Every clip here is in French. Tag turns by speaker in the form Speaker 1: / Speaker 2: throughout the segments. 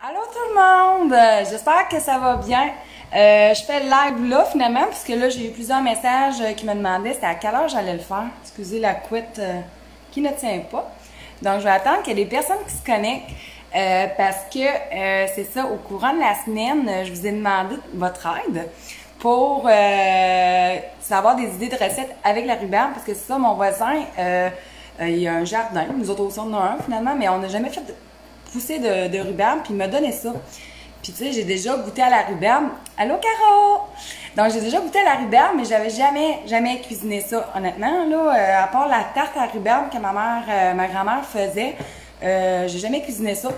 Speaker 1: Allô tout le monde! J'espère que ça va bien. Je fais le live là finalement, puisque là j'ai eu plusieurs messages qui me demandaient c'était à quelle heure j'allais le faire. Excusez la couette qui ne tient pas. Donc je vais attendre qu'il y ait des personnes qui se connectent parce que c'est ça, au courant de la semaine, je vous ai demandé votre aide pour savoir des idées de recettes avec la rhubarbe, parce que c'est ça, mon voisin, il y a un jardin, nous autres aussi on en a un finalement, mais on n'a jamais fait pousser de rhubarbe, puis il m'a donné ça. Puis tu sais, j'ai déjà goûté à la rhubarbe. Allô, Caro! Donc j'ai déjà goûté à la rhubarbe, mais j'avais jamais cuisiné ça. Honnêtement, là, à part la tarte à rhubarbe que ma grand-mère faisait, j'ai jamais cuisiné ça.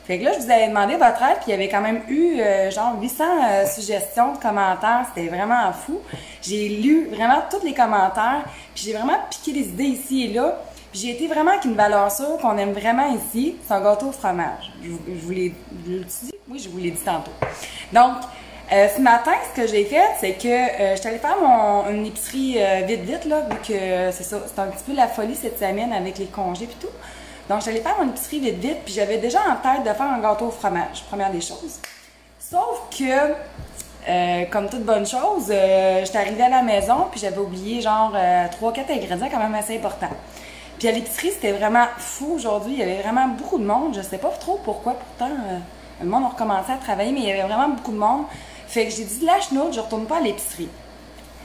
Speaker 1: Fait que là, je vous avais demandé votre aide, puis il y avait quand même eu genre 800 suggestions de commentaires. C'était vraiment fou. J'ai lu vraiment tous les commentaires, puis j'ai vraiment piqué des idées ici et là. J'ai été vraiment avec une valeur sûre qu'on aime vraiment ici, c'est un gâteau au fromage. Je vous l'ai dit? Oui, je vous l'ai dit tantôt. Donc, ce matin, ce que j'ai fait, c'est que je suis allée faire une épicerie vite, là, vu que c'est ça, c'est un petit peu la folie cette semaine avec les congés et tout. Donc, je suis allée faire mon épicerie vite, puis j'avais déjà en tête de faire un gâteau au fromage, première des choses. Sauf que, comme toute bonne chose, j'étais arrivée à la maison, puis j'avais oublié genre 3-4 ingrédients quand même assez importants. Puis à l'épicerie, c'était vraiment fou aujourd'hui. Il y avait vraiment beaucoup de monde. Je sais pas trop pourquoi. Pourtant, le monde a recommencé à travailler, mais il y avait vraiment beaucoup de monde. Fait que j'ai dit, la chenoute, je retourne pas à l'épicerie.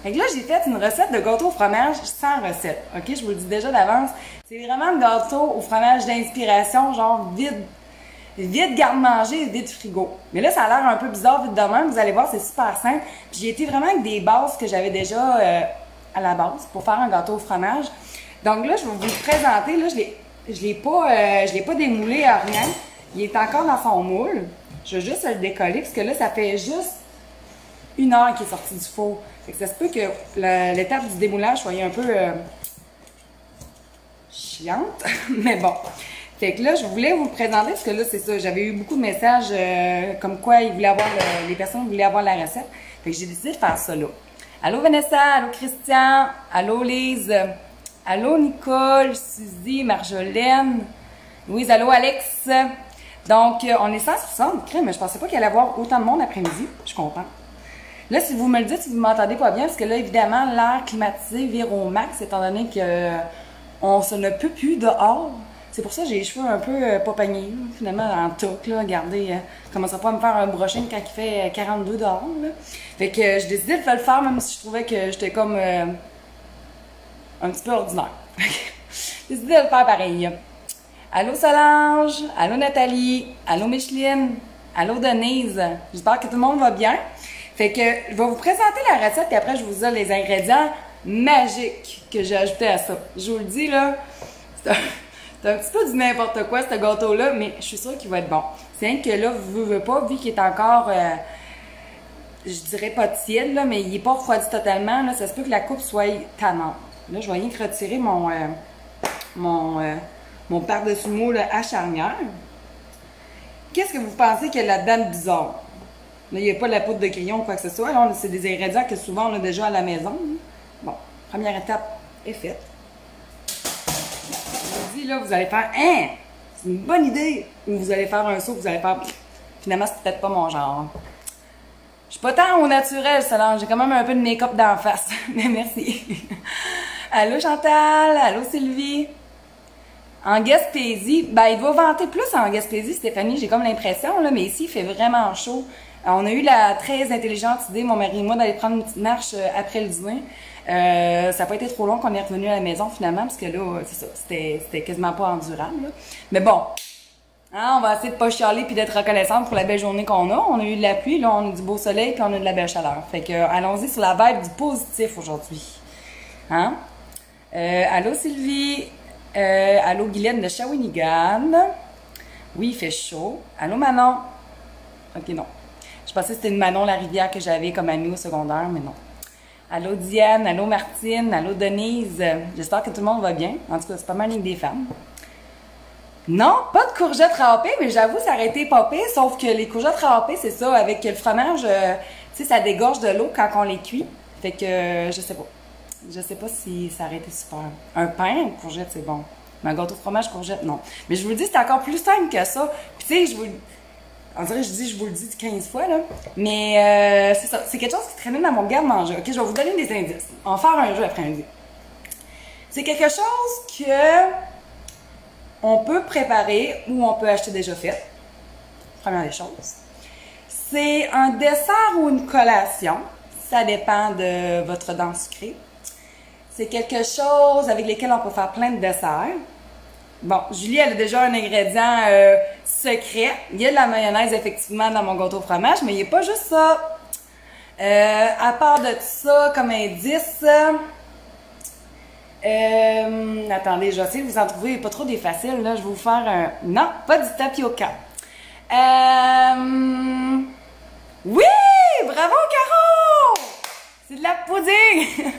Speaker 1: Fait que là, j'ai fait une recette de gâteau au fromage sans recette. OK? Je vous le dis déjà d'avance. C'est vraiment un gâteau au fromage d'inspiration, genre vide garde-manger, vide frigo. Mais là, ça a l'air un peu bizarre vite de même. Vous allez voir, c'est super simple. Puis j'ai été vraiment avec des bases que j'avais déjà à la base pour faire un gâteau au fromage. Donc là, je vais vous le présenter. Là, je l'ai pas démoulé à rien. Il est encore dans son moule. Je vais juste le décoller parce que là, ça fait juste 1 heure qu'il est sorti du four. Fait que ça se peut que l'étape du démoulage soit un peu chiante. Mais bon. Fait que là, je voulais vous le présenter parce que là, c'est ça. J'avais eu beaucoup de messages comme quoi ils voulaient avoir les personnes voulaient avoir la recette. Fait que j'ai décidé de faire ça là. Allô Vanessa, allô Christian, allô Lise. Allô Nicole, Suzy, Marjolaine, Louise, allô Alex. Donc, on est 160, mais je pensais pas qu'il allait y avoir autant de monde après-midi. Je suis contente. Là, si vous me le dites, si vous m'entendez pas bien, parce que là, évidemment, l'air climatisé vire au max, étant donné qu'on se ne peut plus dehors. C'est pour ça que j'ai les cheveux un peu pas peignés, finalement, en toque, là. Regardez, je commencerai pas à me faire un brushing quand il fait 42 dehors, là. Fait que j'ai décidé de le faire, même si je trouvais que j'étais comme un petit peu ordinaire. J'ai décidé de le faire pareil. Allô Solange, allô Nathalie, allô Micheline, allô Denise. J'espère que tout le monde va bien. Fait que je vais vous présenter la recette et après je vous donne les ingrédients magiques que j'ai ajoutés à ça. Je vous le dis là, c'est un petit peu du n'importe quoi ce gâteau-là, mais je suis sûre qu'il va être bon. C'est rien que là, vous ne pas, vu qu'il est encore, je dirais pas tiède, là, mais il n'est pas refroidi totalement. Là, ça se peut que la coupe soit tannante. Là, je vais rien que retirer mon par-dessus moule à charnière. Qu'est-ce que vous pensez qu'il y a là-dedans de bizarre? Là, il n'y a pas de la poudre de crayon ou quoi que ce soit. Là, c'est des ingrédients que souvent on a déjà à la maison. Bon, première étape est faite. Je vous dis, là, vous allez faire « Hein! C'est une bonne idée! » Ou vous allez faire un saut, vous allez faire « Finalement, c'est peut-être pas mon genre. » Je suis pas tant au naturel, Solange. J'ai quand même un peu de make-up d'en face. Mais merci. Allô Chantal, allô Sylvie. En Gaspésie, ben il doit vanter plus en Gaspésie, Stéphanie, j'ai comme l'impression, là, mais ici il fait vraiment chaud. On a eu la très intelligente idée, mon mari et moi, d'aller prendre une petite marche après le dîner. Ça n'a pas été trop long qu'on est revenu à la maison finalement, parce que là, c'est ça, c'était quasiment pas endurable. Là. Mais bon, hein, on va essayer de pas chialer puis d'être reconnaissante pour la belle journée qu'on a. On a eu de la pluie, là on a du beau soleil puis on a de la belle chaleur. Fait que allons-y sur la vibe du positif aujourd'hui. Hein? Allô Sylvie, allô Guylaine de Shawinigan. Oui, il fait chaud. Allô Manon. Ok, non. Je pensais que c'était une Manon Larivière que j'avais comme amie au secondaire, mais non. Allô Diane, allô Martine, allô Denise. J'espère que tout le monde va bien. En tout cas, c'est pas mal une des femmes. Non, pas de courgettes râpées, mais j'avoue, ça aurait été pas pire, sauf que les courgettes râpées, c'est ça, avec le fromage, tu sais, ça dégorge de l'eau quand on les cuit. Fait que, je sais pas. Je sais pas si ça aurait été super. Un pain, courgette, c'est bon. Mais un gâteau de fromage, courgette, non. Mais je vous le dis, c'est encore plus simple que ça. Puis tu sais, On dirait que je vous le dis 15 fois, là. Mais c'est ça. C'est quelque chose qui traînait dans mon garde-manger. OK, je vais vous donner des indices. On va faire un jeu après-midi. C'est quelque chose que on peut préparer ou on peut acheter déjà fait. Première des choses. C'est un dessert ou une collation. Ça dépend de votre dent sucrée. C'est quelque chose avec lequel on peut faire plein de desserts. Bon, Julie, elle a déjà un ingrédient secret. Il y a de la mayonnaise, effectivement, dans mon gâteau au fromage, mais il n'y a pas juste ça. À part de ça, comme indice... attendez, je vais essayer de vous en trouver pas trop des faciles, là. Je vais vous faire un... Non, pas du tapioca. Oui! Bravo, Caro! C'est de la pudding!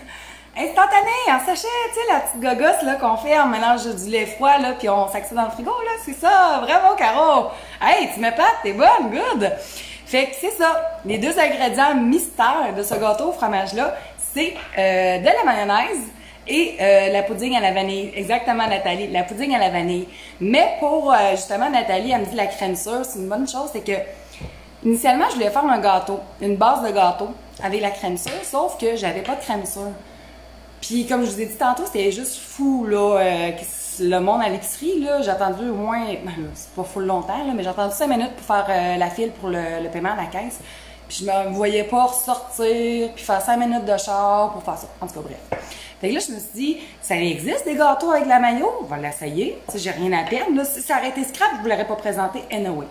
Speaker 1: Instantané, en sachet, tu sais, la petite gogosse là qu'on fait en mélange du lait froid, là, puis on sac ça dans le frigo, là, c'est ça! Bravo, Caro! Hey, tu m'épates, t'es bonne, good! Fait que c'est ça, les deux ingrédients mystères de ce gâteau au fromage-là, c'est de la mayonnaise et la pudding à la vanille. Exactement, Nathalie, la pudding à la vanille. Mais pour, justement, Nathalie, elle me dit la crème sûre, c'est une bonne chose, c'est que initialement, je voulais faire un gâteau, une base de gâteau avec la crème sûre, sauf que j'avais pas de crème sûre. Puis comme je vous ai dit tantôt, c'était juste fou, là, le monde à l'épicerie, là, j'ai attendu au moins, c'est pas full longtemps, là, mais j'ai attendu 5 minutes pour faire la file pour le paiement à la caisse. Puis je me voyais pas ressortir, puis faire 5 minutes de char pour faire ça. En tout cas, bref. Fait que là, je me suis dit, ça existe des gâteaux avec de la mayo? On va l'essayer. Si j'ai rien à perdre, là, si ça aurait été scrap, je vous l'aurais pas présenté anyway.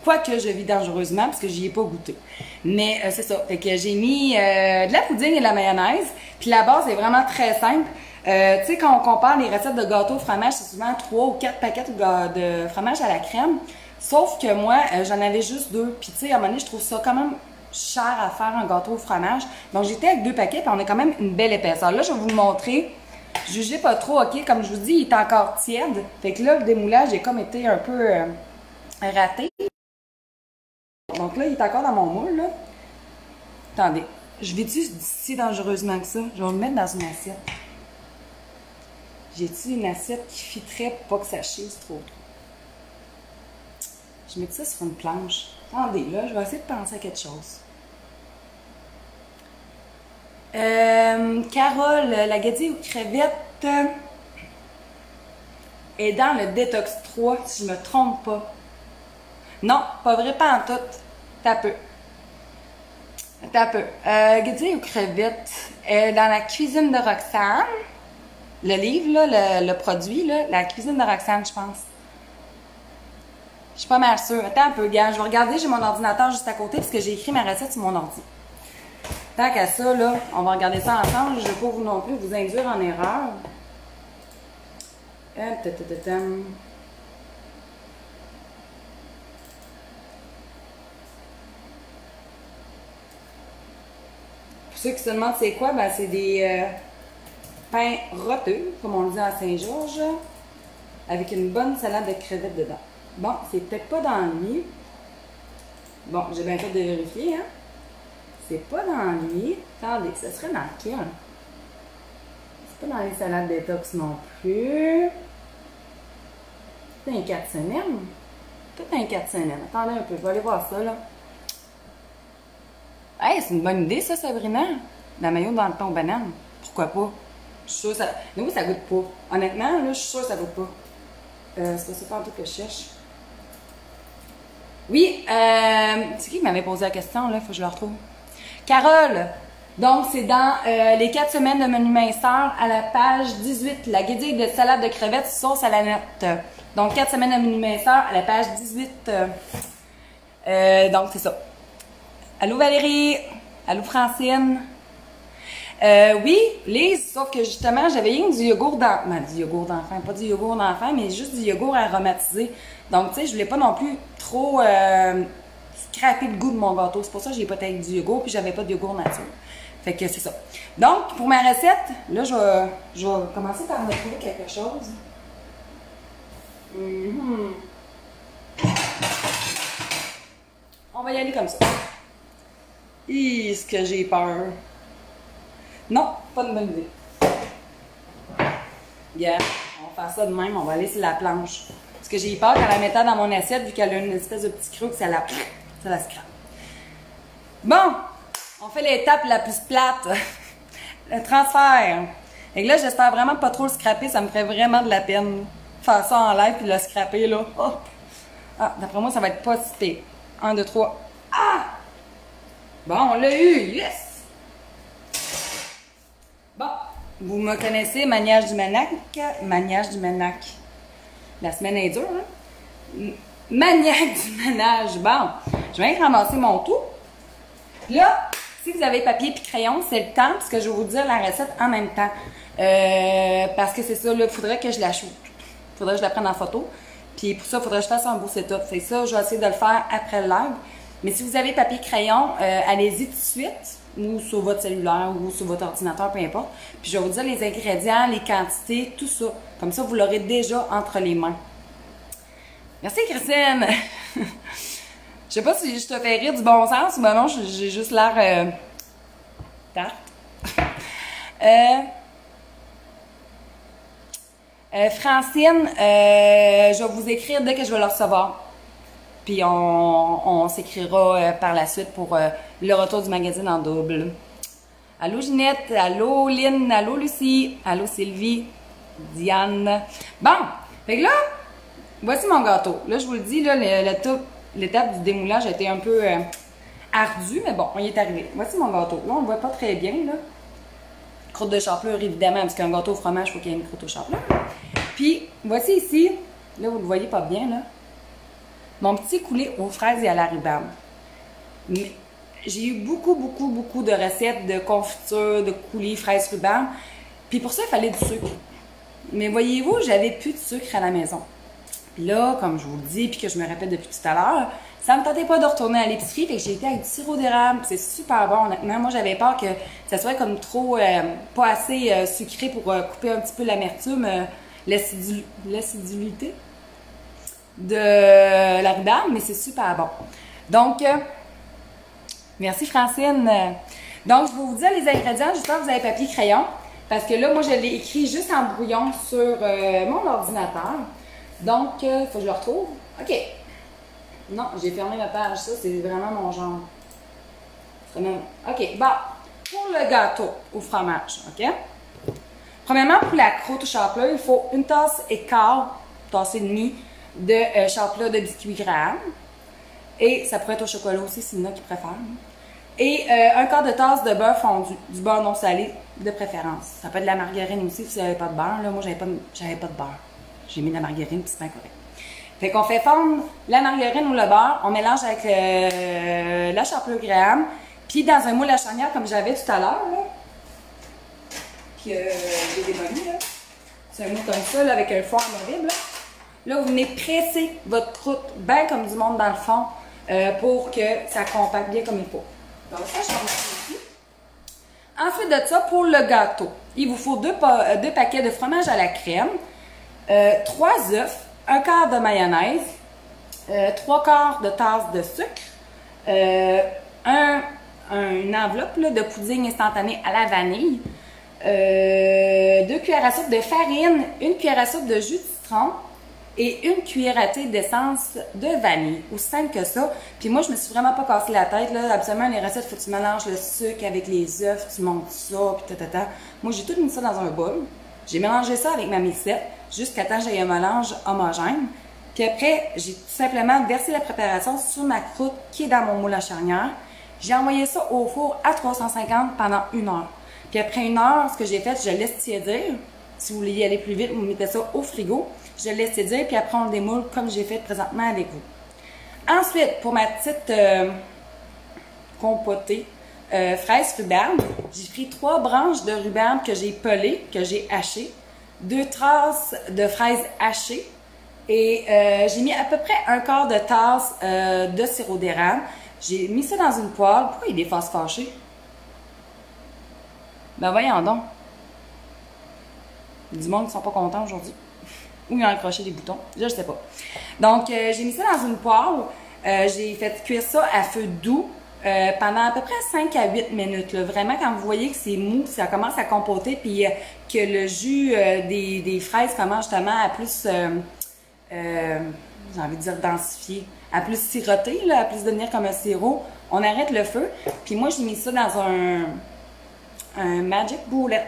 Speaker 1: Quoique je vis dangereusement parce que j'y ai pas goûté. Mais c'est ça. Fait que j'ai mis de la pudding et de la mayonnaise. Puis la base est vraiment très simple. Tu sais, quand on compare les recettes de gâteaux au fromage, c'est souvent 3 ou 4 paquets de fromage à la crème. Sauf que moi, j'en avais juste 2. Puis tu sais, à un moment donné, je trouve ça quand même cher à faire un gâteau au fromage. Donc j'étais avec 2 paquets, puis on a quand même une belle épaisseur. Là, je vais vous le montrer. Jugez pas trop, OK? Comme je vous dis, il est encore tiède. Fait que là, le démoulage est comme été un peu raté. Donc là, il est encore dans mon moule, là. Attendez, je vais-tu si dangereusement que ça? Je vais le mettre dans une assiette. J'ai-tu une assiette qui fitterait pour pas que ça chisse trop? Je mets ça sur une planche. Attendez, là, je vais essayer de penser à quelque chose. Carole, la guédille aux crevettes est dans le détox 3, si je me trompe pas. Non, pas vrai, pas en tout. T'as peu. T'as peu. Guédille aux crevettes est dans la cuisine de Roxane. Le livre, là, le produit, là, la cuisine de Roxane, je pense. Je suis pas mal sûre. Attends un peu, gars. Je vais regarder, j'ai mon ordinateur juste à côté parce que j'ai écrit ma recette sur mon ordi. Tant qu'à ça, là, on va regarder ça ensemble. Je ne vais pas vous non plus vous induire en erreur. Pour ceux qui se demandent c'est quoi, ben c'est des pains roteux, comme on le dit à Saint-Georges, avec une bonne salade de crevettes dedans. Bon, c'est peut-être pas dans lui. Bon, j'ai bien fait de vérifier, hein. C'est pas dans lui. Attendez, ce serait dans lequel? C'est pas dans les salades détox non plus. C'est un 4 semaines. Tout un 4 semaines. Attendez un peu, je vais aller voir ça, là. Hey, c'est une bonne idée, ça, Sabrina. La mayo dans le pain aux bananes. Pourquoi pas? Je suis sûre que ça... Mais oui, ça goûte pas. Honnêtement, là, je suis sûre que ça goûte pas. C'est pas un truc que je cherche. Oui, c'est qui m'avait posé la question, là? Faut que je le retrouve. Carole! Donc, c'est dans les 4 semaines de menu minceur à la page 18. La guédille de salade de crevettes sauce à la nette. Donc, 4 semaines de menu minceur à la page 18. Donc, c'est ça. Allô Valérie? Allô Francine? Oui, Lise, sauf que justement, j'avais rien du yogourt d'enfant. Ben, du yogourt d'enfant, pas du yogourt d'enfant, mais juste du yogourt aromatisé. Donc, tu sais, je voulais pas non plus trop scraper le goût de mon gâteau. C'est pour ça que j'ai pas avec du yogourt, puis j'avais pas de yogourt nature. Fait que c'est ça. Donc, pour ma recette, là, je vais commencer par me trouver quelque chose. On va y aller comme ça. Est-ce que j'ai peur? Non, pas de bonne idée. Yeah, on va faire ça de même, on va aller sur la planche. Parce que j'ai eu peur qu'en la mettant dans mon assiette, vu qu'elle a une espèce de petit creux, que ça la scrape. Bon, on fait l'étape la plus plate. Le transfert. Et là, j'espère vraiment pas trop le scraper, ça me ferait vraiment de la peine. Faire ça en live puis le scraper, là. Oh. Ah, d'après moi, ça va être pas si pire. 1, 2, 3. Ah! Bon, on l'a eu! Yes! Bon, vous me connaissez, Maniage du Manac. Maniage du Manac. La semaine est dure, hein? Maniaque du ménage. Bon, je viens de ramasser mon tout. Là, si vous avez papier et crayon, c'est le temps, parce que je vais vous dire la recette en même temps. Parce que c'est ça, là, il faudrait que je la shoot. Il faudrait que je la prenne en photo. Puis pour ça, il faudrait que je fasse un beau setup. Fait ça, je vais essayer de le faire après le live. Mais si vous avez papier crayon, allez-y tout de suite, ou sur votre cellulaire, ou sur votre ordinateur, peu importe. Puis je vais vous dire les ingrédients, les quantités, tout ça. Comme ça, vous l'aurez déjà entre les mains. Merci, Christine! Je sais pas si je te fais rire du bon sens ou ben non, j'ai juste l'air tarte. Francine, je vais vous écrire dès que je vais le recevoir. Puis on s'écrira par la suite pour le retour du magazine en double. Allô Ginette, allô Lynn, allô Lucie, allô Sylvie, Diane. Bon, fait que là, voici mon gâteau. Là, je vous le dis, là, l'étape du démoulage a été un peu ardue, mais bon, on y est arrivé. Voici mon gâteau. Là, on le voit pas très bien, là. Croûte de chapelure, évidemment, parce qu'un gâteau au fromage, il faut qu'il y ait une croûte au chapelure. Puis, voici ici, là, vous le voyez pas bien, là, mon petit coulé aux fraises et à la rhubarbe. J'ai eu beaucoup de recettes de confiture, de coulis, fraises, rhubarbe. Puis pour ça, il fallait du sucre. Mais voyez-vous, j'avais plus de sucre à la maison. Puis là, comme je vous le dis, puis que je me répète depuis tout à l'heure, ça me tentait pas de retourner à l'épicerie, fait que j'ai été avec du sirop d'érable, c'est super bon, honnêtement. Moi, j'avais peur que ça soit comme trop, pas assez sucré pour couper un petit peu l'amertume, l'acidulité de la rhubarbe, mais c'est super bon. Donc, merci Francine. Donc, je vais vous dire les ingrédients, j'espère que vous avez papier crayon, parce que là, moi, je l'ai écrit juste en brouillon sur mon ordinateur. Donc, il faut que je le retrouve. OK. Non, j'ai fermé ma page. Ça, c'est vraiment mon genre. OK. Bon. Pour le gâteau au fromage, OK? Premièrement, pour la croûte au chapelure, il faut une tasse et quart, tasse et demie de chapelure de biscuit Graham. Et ça pourrait être au chocolat aussi, s'il y en a qui préfèrent. Et un quart de tasse de beurre fondu, du beurre non salé de préférence. Ça peut être de la margarine aussi si vous n'avez pas de beurre. Là, moi, j'avais pas de beurre. J'ai mis de la margarine, puis c'est bien correct. Fait qu'on fait fondre la margarine ou le beurre, on mélange avec la chapelure Graham, puis dans un moule à charnière comme j'avais tout à l'heure, que j'ai démoli, là. C'est un moule comme ça, là, avec un four amovible. Là, vous venez presser votre croûte bien comme du monde dans le fond pour que ça compacte bien comme il faut. Donc ça, je vais en mettre ici. Ensuite de ça, pour le gâteau, il vous faut deux paquets de fromage à la crème, 3 œufs, un quart de mayonnaise, 3 quarts de tasse de sucre, une enveloppe là, de pudding instantané à la vanille, 2 cuillères à soupe de farine, 1 cuillère à soupe de jus de citron et 1 cuillère à thé d'essence de vanille. Aussi simple que ça. Puis moi, je me suis vraiment pas cassé la tête. Là. Absolument, les recettes, il faut que tu mélanges le sucre avec les œufs, tu montes ça, puis tatata. Moi, j'ai tout mis ça dans un bol. J'ai mélangé ça avec ma mixette jusqu'à temps que j'ai un mélange homogène. Puis après, j'ai tout simplement versé la préparation sur ma croûte qui est dans mon moule à charnière. J'ai envoyé ça au four à 350 pendant 1 heure. Puis après 1 heure, ce que j'ai fait, je laisse tiédir. Si vous voulez y aller plus vite, vous mettez ça au frigo. Je le laisse tiédir, puis après on le démoule comme j'ai fait présentement avec vous. Ensuite, pour ma petite compotée fraise rhubarbe, j'ai pris 3 branches de rhubarbe que j'ai pelées, que j'ai hachées, 2 tasses de fraises hachées et j'ai mis à peu près un quart de tasse de sirop d'érable. J'ai mis ça dans une poêle. Pourquoi il y a des faces fâchées? Ben voyons donc. Du monde qui ne sont pas contents aujourd'hui. Ou ils ont accroché des boutons. Je ne sais pas. Donc, j'ai mis ça dans une poêle. J'ai fait cuire ça à feu doux pendant à peu près 5 à 8 minutes. Là. Vraiment, quand vous voyez que c'est mou, ça commence à compoter, puis que le jus des fraises commence justement à plus j'ai envie de dire densifiée, à plus siroter, là, à plus devenir comme un sirop. On arrête le feu. Puis moi, j'ai mis ça dans un Magic Bullet.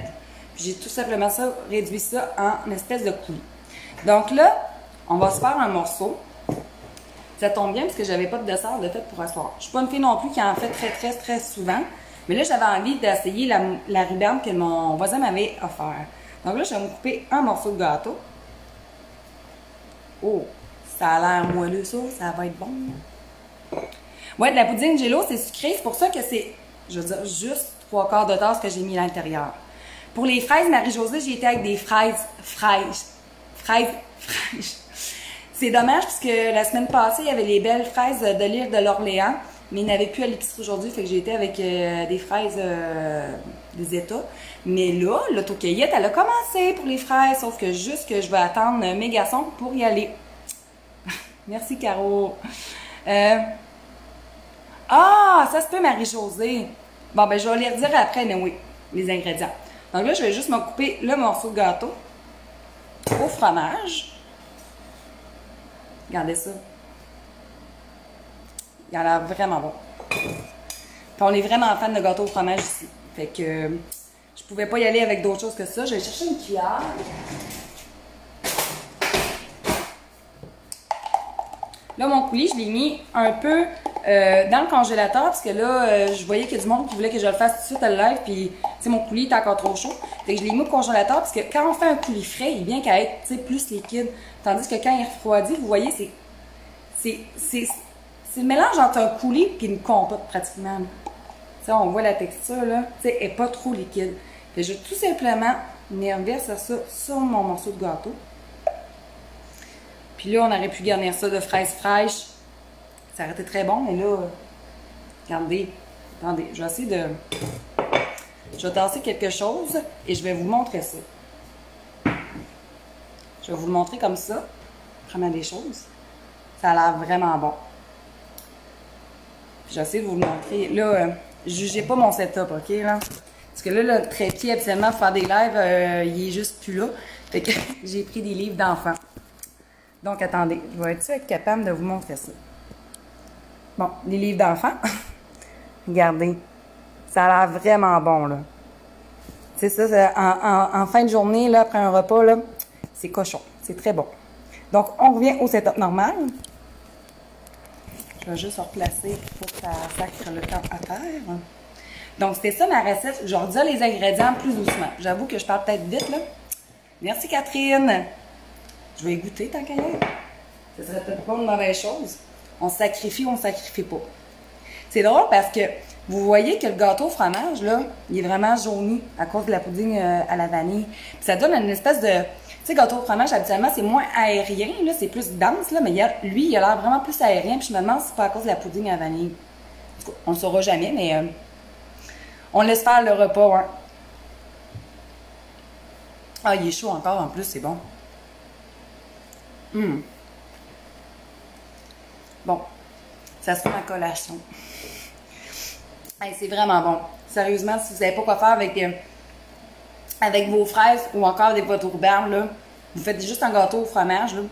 Speaker 1: Puis j'ai tout simplement réduit ça en espèce de coulis. Donc là, on va se faire un morceau. Ça tombe bien parce que j'avais pas de dessert de fait pour asseoir. Je suis pas une fille non plus qui en fait très souvent. Mais là, j'avais envie d'essayer la rhubarbe que mon voisin m'avait offert. Donc là, je vais me couper un morceau de gâteau. Oh, ça a l'air moelleux ça va être bon. Ouais, de la pouding Jello, c'est sucré. C'est pour ça que c'est, je veux dire, juste 3/4 de tasse que j'ai mis à l'intérieur. Pour les fraises Marie-Josée, j'ai été avec des fraises fraîches. C'est dommage parce que la semaine passée, il y avait les belles fraises de l'île de l'Orléans, mais il n'y en avait plus à l'épicerie aujourd'hui, fait que j'ai été avec des fraises des États. Mais là, l'autocueillette, elle a commencé pour les fraises, sauf que juste que je vais attendre mes garçons pour y aller. Merci, Caro. Ah, ça se peut, Marie-Josée. Bon, ben, je vais les redire après, mais oui, les ingrédients. Donc là, je vais juste me couper le morceau de gâteau au fromage. Regardez ça. Il a l'air vraiment bon. Puis on est vraiment fan de gâteau au fromage ici. Fait que je pouvais pas y aller avec d'autres choses que ça. Je vais chercher une cuillère. Là, mon coulis, je l'ai mis un peu dans le congélateur parce que là, je voyais qu'il y a du monde qui voulait que je le fasse tout de suite à le live. Puis, tu sais, mon coulis est encore trop chaud. Fait que je l'ai mis au congélateur parce que quand on fait un coulis frais, il vient qu'à être, tu sais, plus liquide. Tandis que quand il refroidit, vous voyez, c'est le mélange entre un coulis et une compote pratiquement. Tu sais, on voit la texture, là. Tu sais, elle n'est pas trop liquide. Fait que je vais tout simplement venir verser ça sur mon morceau de gâteau. Puis là, on aurait pu garnir ça de fraises fraîches. Ça aurait été très bon, mais là, regardez, attendez, je vais essayer de... Je vais tasser quelque chose et je vais vous montrer ça. Je vais vous le montrer comme ça, première des choses. Ça a l'air vraiment bon. Puis je vais essayer de vous le montrer. Là, jugez pas mon setup, OK, là? Parce que là, le trépied, habituellement, pour faire des lives, il est juste plus là. Fait que j'ai pris des livres d'enfants. Donc, attendez, je vais être capable de vous montrer ça. Bon, les livres d'enfants. Regardez. Ça a l'air vraiment bon, là. Tu sais, ça, en fin de journée, là, après un repas, là, c'est cochon. C'est très bon. Donc, on revient au setup normal. Je vais juste replacer pour que ça sacre le temps à terre. Donc, c'était ça ma recette. Je vais redire les ingrédients plus doucement. J'avoue que je parle peut-être vite, là. Merci, Catherine. Je vais y goûter, tant qu'à y être. Ce serait peut-être pas une mauvaise chose. On se sacrifie ou on ne sacrifie pas. C'est drôle parce que vous voyez que le gâteau au fromage, là, il est vraiment jauni à cause de la pouding à la vanille. Puis ça donne une espèce de... Tu sais, gâteau au fromage, habituellement, c'est moins aérien, là, c'est plus dense, là, mais lui, il a l'air vraiment plus aérien. Puis je me demande si c'est pas à cause de la pouding à la vanille. On ne le saura jamais, mais on laisse faire le repas, hein. Ah, il est chaud encore, en plus, c'est bon. Bon, ça se fait ma collation. Hey, c'est vraiment bon. Sérieusement, si vous savez pas quoi faire avec vos fraises ou encore des potes rhubarbe, là, vous faites juste un gâteau au fromage. Là.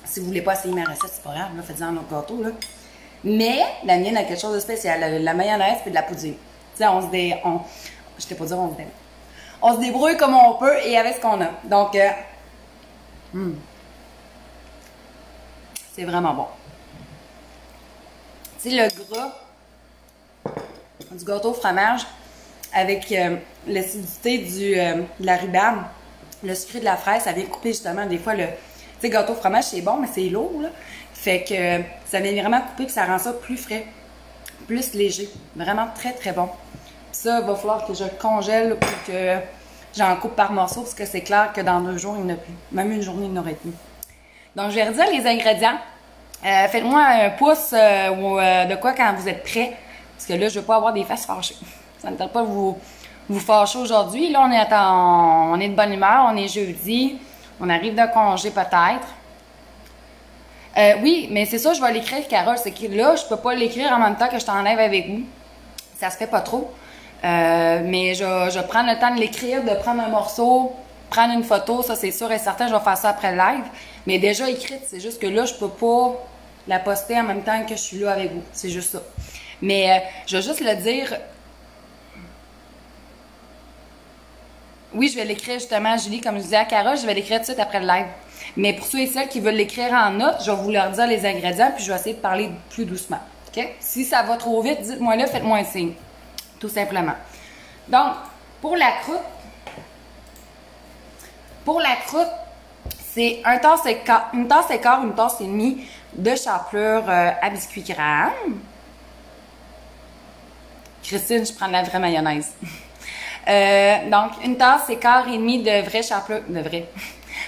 Speaker 1: Si vous voulez pas essayer ma recette, c'est pas grave, faites-en un autre gâteau. Là. Mais la mienne a quelque chose de spécial. La mayonnaise et de la pouding. Tu sais, je t'ai pas dit on se débrouille comme on peut et avec ce qu'on a. Donc, c'est vraiment bon. Tu sais, le gras du gâteau au fromage avec l'acidité de la rhubarbe, le sucré de la fraise, ça vient couper justement des fois le... Tu sais, gâteau au fromage, c'est bon, mais c'est lourd, là. Fait que ça vient vraiment couper et ça rend ça plus frais, plus léger. Vraiment très, très bon. Puis ça, il va falloir que je le congèle ou que j'en coupe par morceaux parce que c'est clair que dans 2 jours, il n'y en a plus. Même une journée, il n'y en aurait plus. Donc, je vais redire les ingrédients. Faites-moi un pouce ou de quoi quand vous êtes prêts. Parce que là, je ne veux pas avoir des faces fâchées. Ça ne me tente pas de vous fâcher aujourd'hui. Là, on est de bonne humeur. On est jeudi. On arrive d'un congé peut-être. Oui, mais c'est ça, je vais l'écrire, Carole. C'est que là, je peux pas l'écrire en même temps que je t'enlève avec vous. Ça se fait pas trop. Mais je prends le temps de l'écrire, de prendre un morceau, prendre une photo. Ça, c'est sûr et certain. Je vais faire ça après le live. mais déjà écrite. C'est juste que là, je peux pas la poster en même temps que je suis là avec vous. C'est juste ça. Mais je vais juste le dire. Oui, je vais l'écrire justement, Julie, comme je disais à Cara, je vais l'écrire tout de suite après le live. Mais pour ceux et celles qui veulent l'écrire en notes, je vais vous leur dire les ingrédients, puis je vais essayer de parler plus doucement. OK? Si ça va trop vite, dites-moi là, faites-moi un signe. Tout simplement. Donc, pour la croûte, c'est une tasse et quart, une tasse et demie de chapelure à biscuits Graham. Christine, je prends de la vraie mayonnaise. Donc, une tasse et quart et demi de vraie chapelure,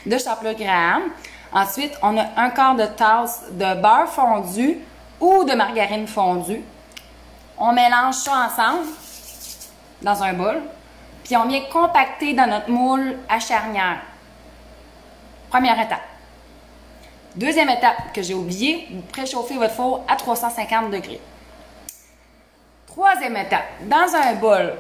Speaker 1: de chapelure Graham. Ensuite, on a un quart de tasse de beurre fondu ou de margarine fondue. On mélange ça ensemble dans un bol. Puis on vient compacter dans notre moule à charnière. Première étape. Deuxième étape que j'ai oublié, vous préchauffez votre four à 350 degrés. Troisième étape, dans un bol,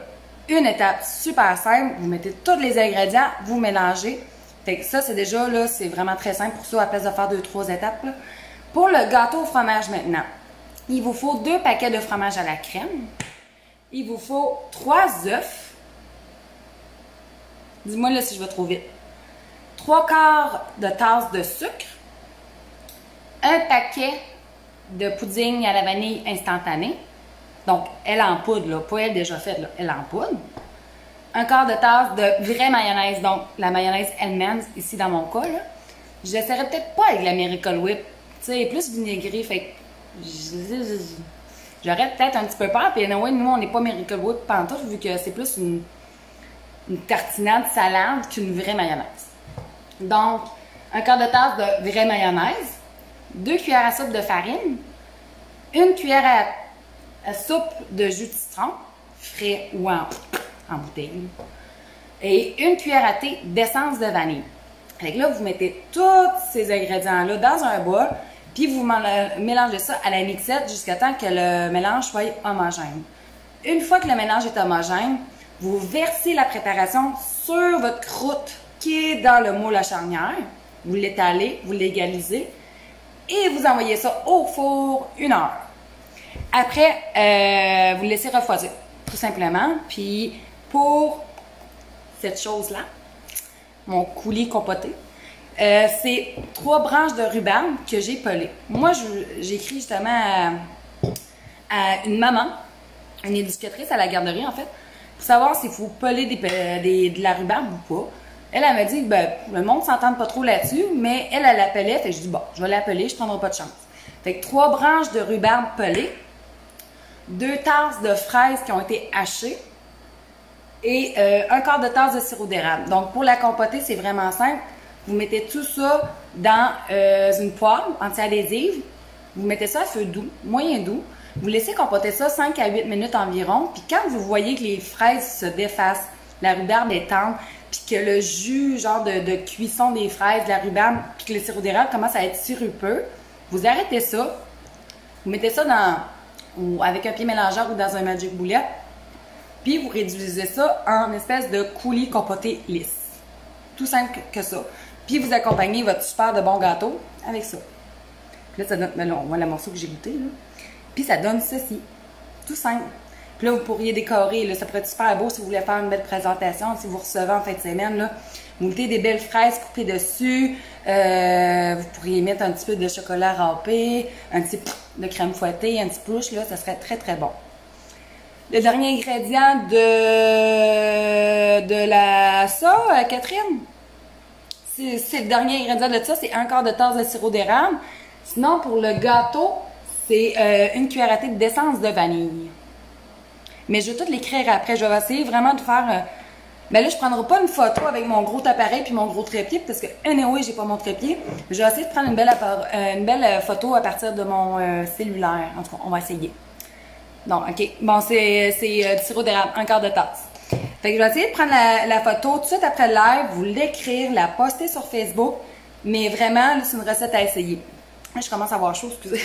Speaker 1: une étape super simple, vous mettez tous les ingrédients, vous mélangez. Fait que ça, c'est déjà, là, c'est vraiment très simple pour ça, à la place de faire 2-3 étapes. Là. Pour le gâteau au fromage maintenant, il vous faut 2 paquets de fromage à la crème. Il vous faut 3 œufs. Dis-moi là si je vais trop vite. 3 quarts de tasse de sucre. Un paquet de pudding à la vanille instantanée. Donc, elle en poudre, là, pas elle déjà faite, là, elle en poudre. Un quart de tasse de vraie mayonnaise, donc la mayonnaise Hellmann's, ici dans mon cas, là. Je l'essaierai peut-être pas avec la Miracle Whip, tu sais, plus vinaigré, fait que j'aurais peut-être un petit peu peur, puis anyway, nous, on n'est pas Miracle Whip pantoute, vu que c'est plus une tartinade salade qu'une vraie mayonnaise. Donc, un quart de tasse de vraie mayonnaise, 2 cuillères à soupe de farine, 1 cuillère à soupe de jus de citron, frais ou en bouteille, et 1 cuillère à thé d'essence de vanille. Fait que là, vous mettez tous ces ingrédients-là dans un bol, puis vous mélangez ça à la mixette jusqu'à temps que le mélange soit homogène. Une fois que le mélange est homogène, vous versez la préparation sur votre croûte qui est dans le moule à charnière. Vous l'étalez, vous l'égalisez et vous envoyez ça au four 1 heure. Après, vous le laissez refroidir, tout simplement. Puis, pour cette chose-là, mon coulis compoté, c'est 3 branches de rhubarbe que j'ai pelées. Moi, j'écris justement à une maman, une éducatrice à la garderie, en fait, pour savoir s'il faut peler de la rhubarbe ou pas. Elle m'a dit, ben, le monde ne s'entend pas trop là-dessus, mais elle l'appelait, fait que je dis, bon, je vais l'appeler, je ne prendrai pas de chance. Fait que 3 branches de rhubarbe pelées, 2 tasses de fraises qui ont été hachées et un quart de tasse de sirop d'érable. Donc, pour la compoter, c'est vraiment simple. Vous mettez tout ça dans une poêle anti-adhésive. Vous mettez ça à feu doux, moyen doux. Vous laissez compoter ça 5 à 8 minutes environ. Puis quand vous voyez que les fraises se défacent, la rhubarbe est tendre, puis que le jus, genre de cuisson des fraises, de la rhubarbe, puis que le sirop d'érable commence à être sirupeux, vous arrêtez ça. Vous mettez ça ou avec un pied mélangeur ou dans un Magic Bullet. Puis vous réduisez ça en espèce de coulis compoté lisse. Tout simple que ça. Puis vous accompagnez votre super de bon gâteau avec ça. Puis là, ça donne, là, on voit le morceau que j'ai goûté, là. Puis ça donne ceci. Tout simple. Puis là, vous pourriez décorer, là, ça pourrait être super beau si vous voulez faire une belle présentation, si vous recevez en fin de semaine, là. Vous mettez des belles fraises coupées dessus, vous pourriez mettre un petit peu de chocolat râpé, un petit peu de crème fouettée, un petit push, là, ça serait très très bon. Le dernier ingrédient ça, Catherine, c'est le dernier ingrédient de ça, c'est un quart de tasse de sirop d'érable. Sinon, pour le gâteau, c'est 1 cuillère à thé d'essence de vanille. Mais je vais tout l'écrire après. Je vais essayer vraiment de faire... ben là, je ne prendrai pas une photo avec mon gros appareil puis mon gros trépied parce que, anyway, j'ai pas mon trépied. Je vais essayer de prendre une belle photo à partir de mon cellulaire. En tout cas, on va essayer. Non, OK. Bon, c'est du sirop d'érable, un quart de tasse. Fait que je vais essayer de prendre la photo tout de suite après le live, vous l'écrire, la poster sur Facebook. Mais vraiment, c'est une recette à essayer. Là, je commence à avoir chaud, excusez.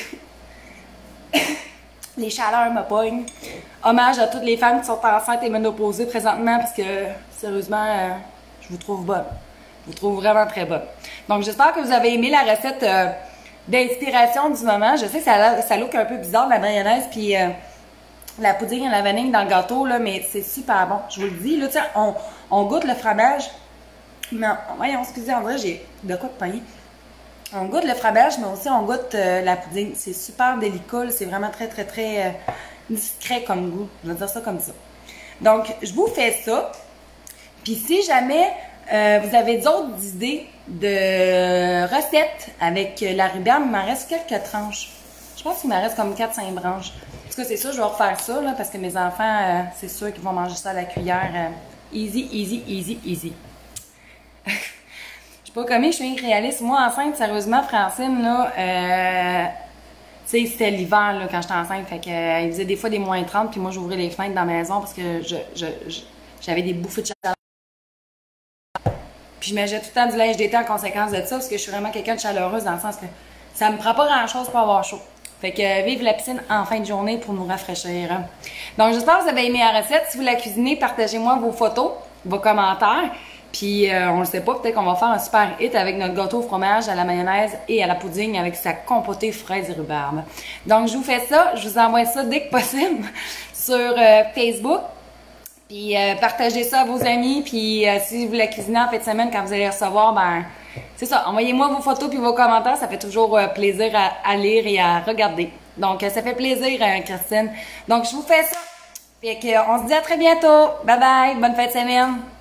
Speaker 1: Les chaleurs me pognent. Hommage à toutes les femmes qui sont enceintes et ménopausées présentement parce que, sérieusement, je vous trouve bonne. Je vous trouve vraiment très bonne. Donc, j'espère que vous avez aimé la recette d'inspiration du moment. Je sais que ça look un peu bizarre, la mayonnaise, puis la pouding à la vanille dans le gâteau, là, mais c'est super bon. Je vous le dis, là, tiens, on goûte le fromage. Mais, voyons, excusez, en vrai, j'ai de quoi de pogner. On goûte le fromage, mais aussi on goûte la pouding. C'est super délicat, c'est vraiment très, très, très discret comme goût. Je vais dire ça comme ça. Donc, je vous fais ça. Puis si jamais vous avez d'autres idées de recettes avec la rhubarbe, il m'en reste quelques tranches. Je pense qu'il m'en reste comme 4-5 branches. En tout cas, c'est sûr, je vais refaire ça, là, parce que mes enfants, c'est sûr qu'ils vont manger ça à la cuillère. Easy, easy, easy, easy. Je sais pas comment je suis réaliste. Moi, enceinte, sérieusement, Francine, là, tu sais, c'était l'hiver, là, quand j'étais enceinte. Fait que, il faisait des fois des moins 30, puis moi, j'ouvrais les fenêtres dans la maison parce que j'avais des bouffées de chaleur. Puis je mettais tout le temps du linge d'été en conséquence de ça, parce que je suis vraiment quelqu'un de chaleureuse dans le sens que ça me prend pas grand-chose pour avoir chaud. Fait que vive la piscine en fin de journée pour nous rafraîchir. Donc j'espère que vous avez aimé la recette. Si vous la cuisinez, partagez-moi vos photos, vos commentaires. Puis on le sait pas, peut-être qu'on va faire un super hit avec notre gâteau au fromage à la mayonnaise et à la pouding avec sa compotée fraises et rhubarbe. Donc je vous fais ça, je vous envoie ça dès que possible sur Facebook. Puis partagez ça à vos amis, puis si vous la cuisinez en fin de semaine quand vous allez recevoir, ben c'est ça, envoyez-moi vos photos puis vos commentaires, ça fait toujours plaisir à lire et à regarder. Donc ça fait plaisir, Christine. Donc je vous fais ça. Fait que on se dit à très bientôt. Bye bye, bonne fin de semaine.